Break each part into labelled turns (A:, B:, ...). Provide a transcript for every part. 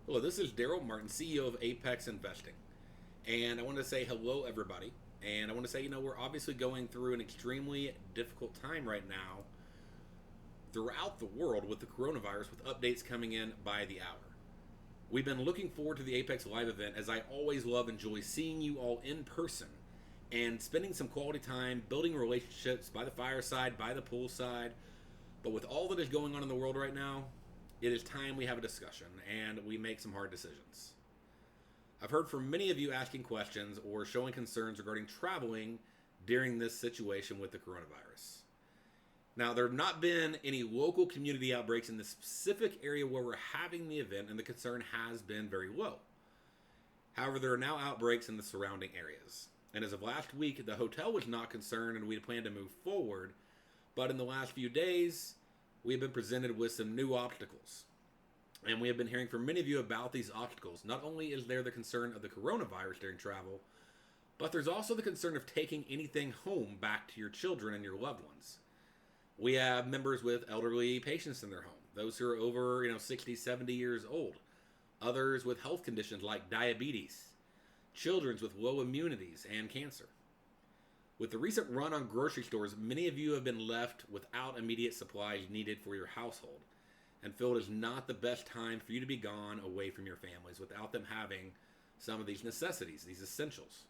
A: Hello, this is Daryl Martin, CEO of Apex Investing. And I want to say hello, everybody. And I want to say, we're obviously going through an extremely difficult time right now throughout the world with the coronavirus, with updates coming in by the hour. We've been looking forward to the Apex Live event, as I always love and enjoy seeing you all in person and spending some quality time building relationships by the fireside, by the poolside. But with all that is going on in the world right now, it is time we have a discussion and we make some hard decisions. I've heard from many of you asking questions or showing concerns regarding traveling during this situation with the coronavirus. Now, there have not been any local community outbreaks in the specific area where we're having the event, and the concern has been very low. However, there are now outbreaks in the surrounding areas. And as of last week, the hotel was not concerned and we had planned to move forward. But in the last few days, we have been presented with some new obstacles. And we have been hearing from many of you about these obstacles. Not only is there the concern of the coronavirus during travel, but there's also the concern of taking anything home back to your children and your loved ones. We have members with elderly patients in their home, those who are over 60, 70 years old, others with health conditions like diabetes, children with low immunities and cancer. With the recent run on grocery stores, many of you have been left without immediate supplies needed for your household, and feel it is not the best time for you to be gone away from your families without them having some of these necessities, these essentials.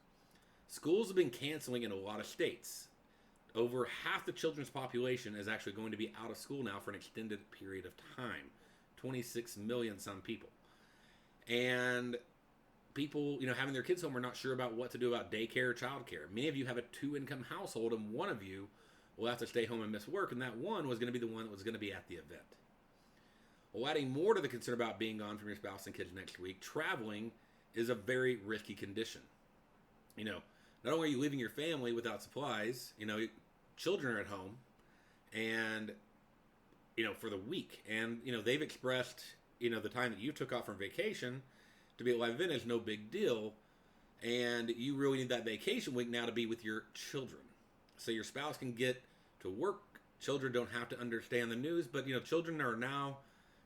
A: Schools have been canceling in a lot of states. Over half the children's population is actually going to be out of school now for an extended period of time. 26 million some people. And people, having their kids home are not sure about what to do about daycare or childcare. Many of you have a 2-income household, and one of you will have to stay home and miss work, and that one was going to be the one that was going to be at the event. Well, adding more to the concern about being gone from your spouse and kids next week, traveling is a very risky condition. Not only are you leaving your family without supplies, children are at home, and, for the week. And, they've expressed, the time that you took off from vacation to be at live event is no big deal. And you really need that vacation week now to be with your children. So your spouse can get to work. Children don't have to understand the news. But, children are now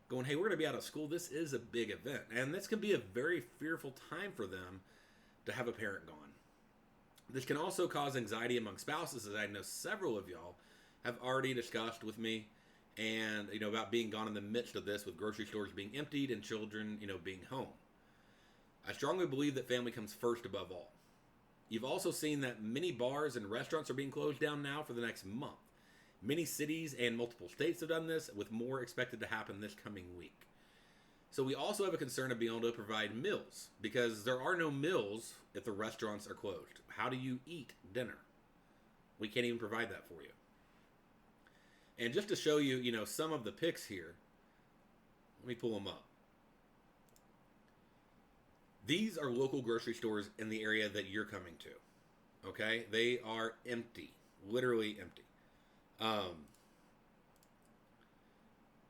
A: going, hey, we're going to be out of school. This is a big event. And this can be a very fearful time for them to have a parent gone. This can also cause anxiety among spouses, as I know several of y'all have already discussed with me, and about being gone in the midst of this, with grocery stores being emptied and children being home. I strongly believe that family comes first above all. You've also seen that many bars and restaurants are being closed down now for the next month. Many cities and multiple states have done this, with more expected to happen this coming week. So we also have a concern of being able to provide meals, because there are no meals if the restaurants are closed. How do you eat dinner? We can't even provide that for you. And just to show you, some of the pics here, let me pull them up. These are local grocery stores in the area that you're coming to. Okay? They are empty. Literally empty.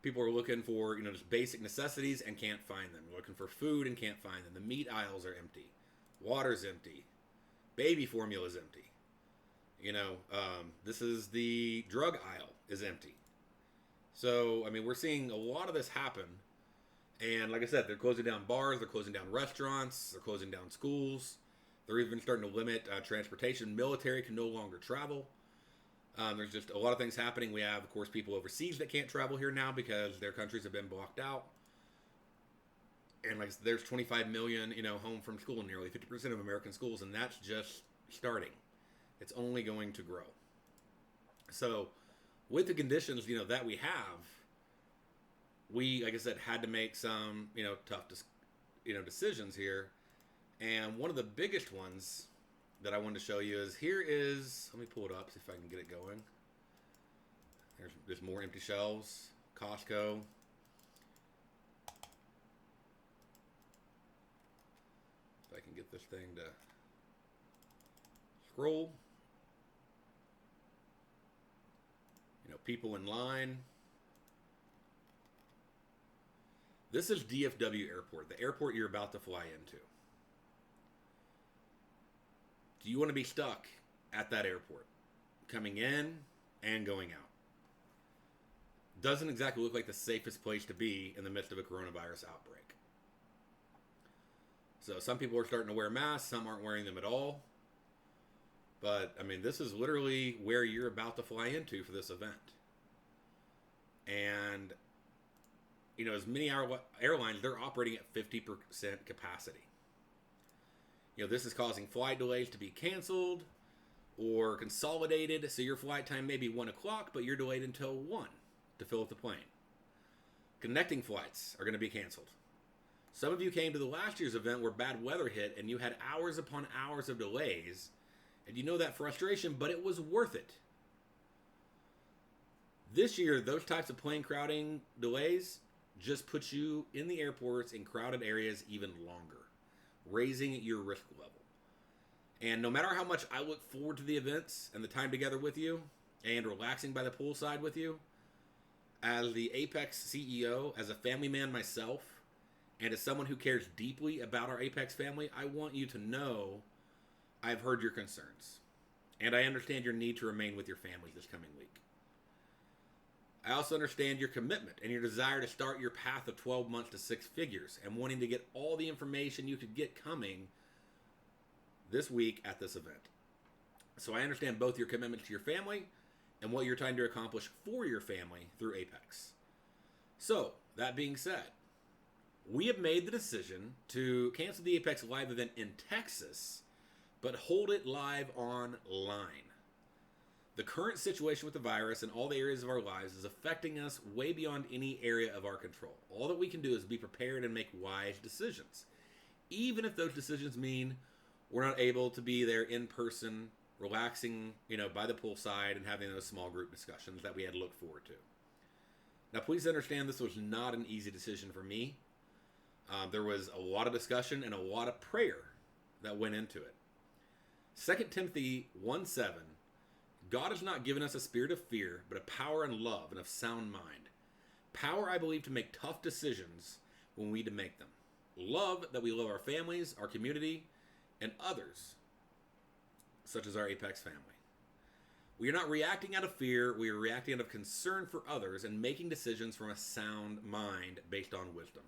A: People are looking for, just basic necessities and can't find them. They're looking for food and can't find them. The meat aisles are empty. Water's empty. Baby formula's empty. This is the drug aisle is empty. So, we're seeing a lot of this happen. And like I said, they're closing down bars, they're closing down restaurants, they're closing down schools. They're even starting to limit transportation. Military can no longer travel. There's just a lot of things happening. We have, of course, people overseas that can't travel here now because their countries have been blocked out. And there's 25 million, home from school, nearly 50% of American schools, and that's just starting. It's only going to grow. So, with the conditions, that we have, we, like I said, had to make some, tough, decisions here. And one of the biggest ones that I wanted to show you is, let me pull it up, see if I can get it going. There's more empty shelves. Costco. If I can get this thing to scroll. People in line. This is DFW Airport, the airport you're about to fly into. Do you want to be stuck at that airport, coming in and going out? Doesn't exactly look like the safest place to be in the midst of a coronavirus outbreak. So some people are starting to wear masks, some aren't wearing them at all. But I mean, this is literally where you're about to fly into for this event. And you know, as many airlines, they're operating at 50% capacity. You know, this is causing flight delays to be canceled or consolidated, so your flight time may be 1 o'clock, but you're delayed until 1 to fill up the plane. Connecting flights are going to be canceled. Some of you came to the last year's event where bad weather hit and you had hours upon hours of delays, and you know that frustration, but it was worth it. This year, those types of plane crowding delays just put you in the airports in crowded areas even longer, raising your risk level. And no matter how much I look forward to the events and the time together with you and relaxing by the poolside with you, as the Apex CEO, as a family man myself, and as someone who cares deeply about our Apex family, I want you to know I've heard your concerns. And I understand your need to remain with your families this coming week. I also understand your commitment and your desire to start your path of 12 months to 6 figures and wanting to get all the information you could get coming this week at this event. So I understand both your commitment to your family and what you're trying to accomplish for your family through Apex. So, that being said, we have made the decision to cancel the Apex Live event in Texas, but hold it live online. The current situation with the virus in all the areas of our lives is affecting us way beyond any area of our control. All that we can do is be prepared and make wise decisions, even if those decisions mean we're not able to be there in person, relaxing, by the poolside and having those small group discussions that we had looked forward to. Now, please understand this was not an easy decision for me. There was a lot of discussion and a lot of prayer that went into it. 2 Timothy 1:7, God has not given us a spirit of fear, but a power and love and of sound mind. Power, I believe, to make tough decisions when we need to make them. Love, that we love our families, our community, and others, such as our Apex family. We are not reacting out of fear, we are reacting out of concern for others and making decisions from a sound mind based on wisdom.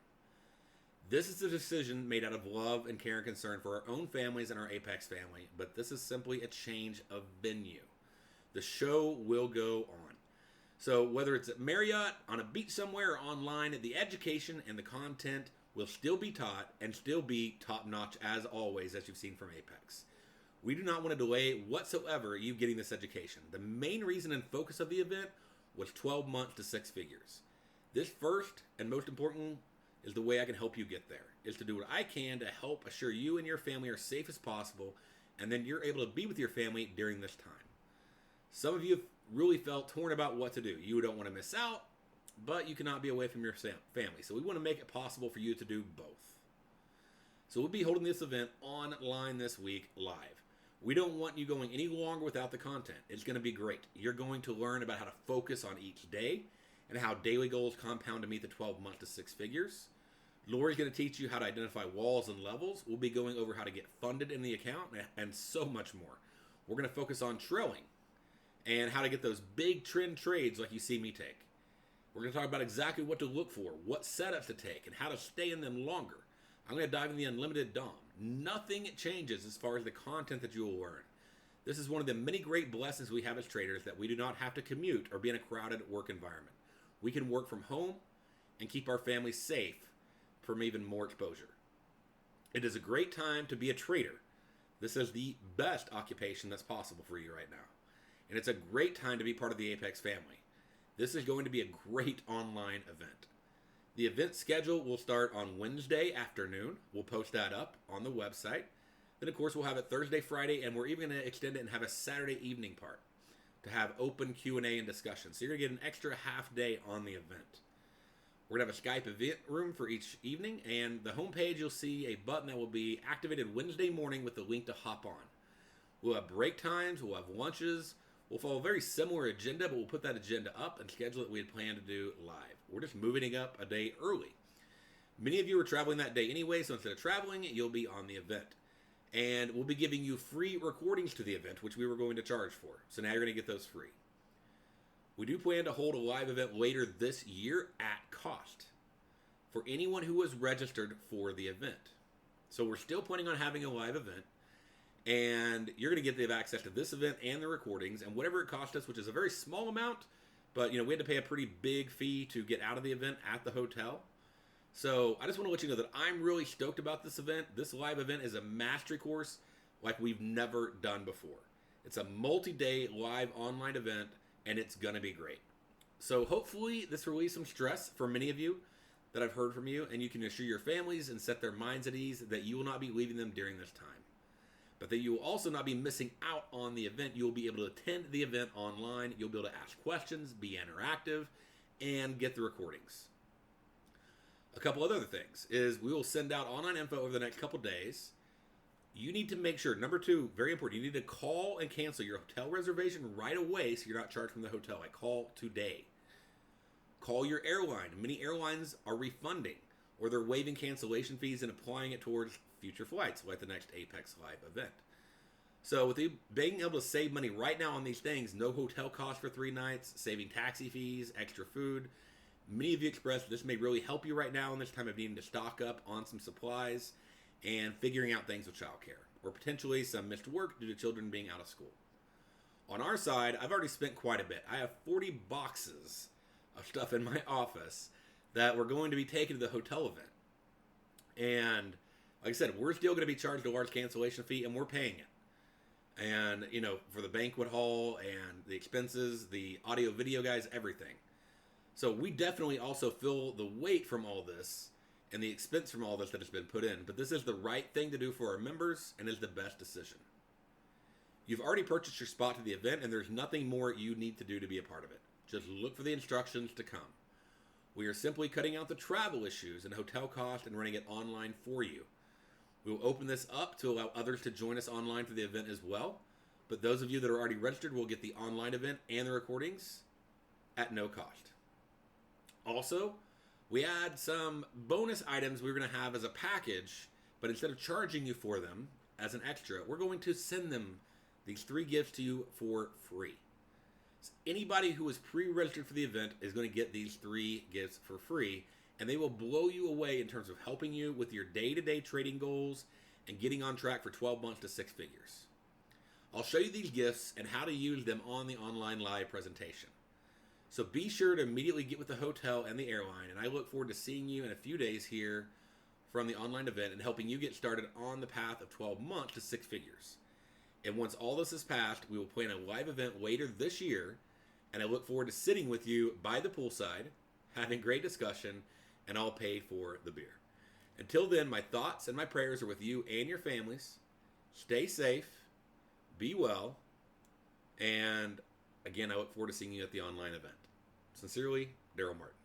A: This is a decision made out of love and care and concern for our own families and our Apex family, but this is simply a change of venue. The show will go on. So whether it's at Marriott, on a beach somewhere, or online, the education and the content will still be taught and still be top-notch as always, as you've seen from Apex. We do not want to delay whatsoever you getting this education. The main reason and focus of the event was 12 months to 6 figures. This first and most important is the way I can help you get there, is to do what I can to help assure you and your family are safe as possible, and then you're able to be with your family during this time. Some of you have really felt torn about what to do. You don't want to miss out, but you cannot be away from your family. So we want to make it possible for you to do both. So we'll be holding this event online this week live. We don't want you going any longer without the content. It's going to be great. You're going to learn about how to focus on each day and how daily goals compound to meet the 12 months to 6 figures. Lori's going to teach you how to identify walls and levels. We'll be going over how to get funded in the account and so much more. We're going to focus on trailing and how to get those big trend trades like you see me take. We're going to talk about exactly what to look for, what setups to take, and how to stay in them longer. I'm going to dive in the unlimited DOM. Nothing changes as far as the content that you will learn. This is one of the many great blessings we have as traders, that we do not have to commute or be in a crowded work environment. We can work from home and keep our families safe from even more exposure. It is a great time to be a trader. This is the best occupation that's possible for you right now. And it's a great time to be part of the Apex family. This is going to be a great online event. The event schedule will start on Wednesday afternoon. We'll post that up on the website. Then, of course, we'll have it Thursday, Friday, and we're even going to extend it and have a Saturday evening part to have open Q&A and discussion. So you're going to get an extra half day on the event. We're going to have a Skype event room for each evening, and the homepage, you'll see a button that will be activated Wednesday morning with the link to hop on. We'll have break times, we'll have lunches. We'll follow a very similar agenda, but we'll put that agenda up and schedule it we had planned to do live. We're just moving it up a day early. Many of you are traveling that day anyway, so instead of traveling, you'll be on the event. And we'll be giving you free recordings to the event, which we were going to charge for. So now you're going to get those free. We do plan to hold a live event later this year at cost for anyone who was registered for the event. So we're still planning on having a live event, and you're going to get the access to this event and the recordings and whatever it cost us, which is a very small amount, but we had to pay a pretty big fee to get out of the event at the hotel. So I just want to let you know that I'm really stoked about this event. This live event is a mastery course like we've never done before. It's a multi-day live online event, and it's going to be great. So hopefully this relieves some stress for many of you that I've heard from you, and you can assure your families and set their minds at ease that you will not be leaving them during this time. But that you will also not be missing out on the event. You will be able to attend the event online. You'll be able to ask questions, be interactive, and get the recordings. A couple other things is we will send out online info over the next couple days. You need to make sure, number 2, very important, you need to call and cancel your hotel reservation right away so you're not charged from the hotel. Like, call today. Call your airline. Many airlines are refunding or they're waiving cancellation fees and applying it towards future flights like the next Apex Live event. So with you being able to save money right now on these things, no hotel cost for 3 nights, saving taxi fees, extra food, many of you expressed this may really help you right now in this time of needing to stock up on some supplies and figuring out things with childcare, or potentially some missed work due to children being out of school. On our side, I've already spent quite a bit. I have 40 boxes of stuff in my office that we're going to be taking to the hotel event. And like I said, we're still going to be charged a large cancellation fee, and we're paying it. And, for the banquet hall and the expenses, the audio video guys, everything. So we definitely also feel the weight from all this and the expense from all this that has been put in. But this is the right thing to do for our members and is the best decision. You've already purchased your spot to the event, and there's nothing more you need to do to be a part of it. Just look for the instructions to come. We are simply cutting out the travel issues and hotel cost and running it online for you. We will open this up to allow others to join us online for the event as well. But those of you that are already registered will get the online event and the recordings at no cost. Also, we add some bonus items we're going to have as a package, but instead of charging you for them as an extra, we're going to send them these 3 gifts to you for free. So anybody who is pre-registered for the event is going to get these 3 gifts for free, and they will blow you away in terms of helping you with your day-to-day trading goals and getting on track for 12 months to 6 figures. I'll show you these gifts and how to use them on the online live presentation. So be sure to immediately get with the hotel and the airline, and I look forward to seeing you in a few days here from the online event and helping you get started on the path of 12 months to 6 figures. And once all this is passed, we will plan a live event later this year, and I look forward to sitting with you by the poolside, having great discussion, and I'll pay for the beer. Until then, my thoughts and my prayers are with you and your families. Stay safe, be well, and again, I look forward to seeing you at the online event. Sincerely, Daryl Martin.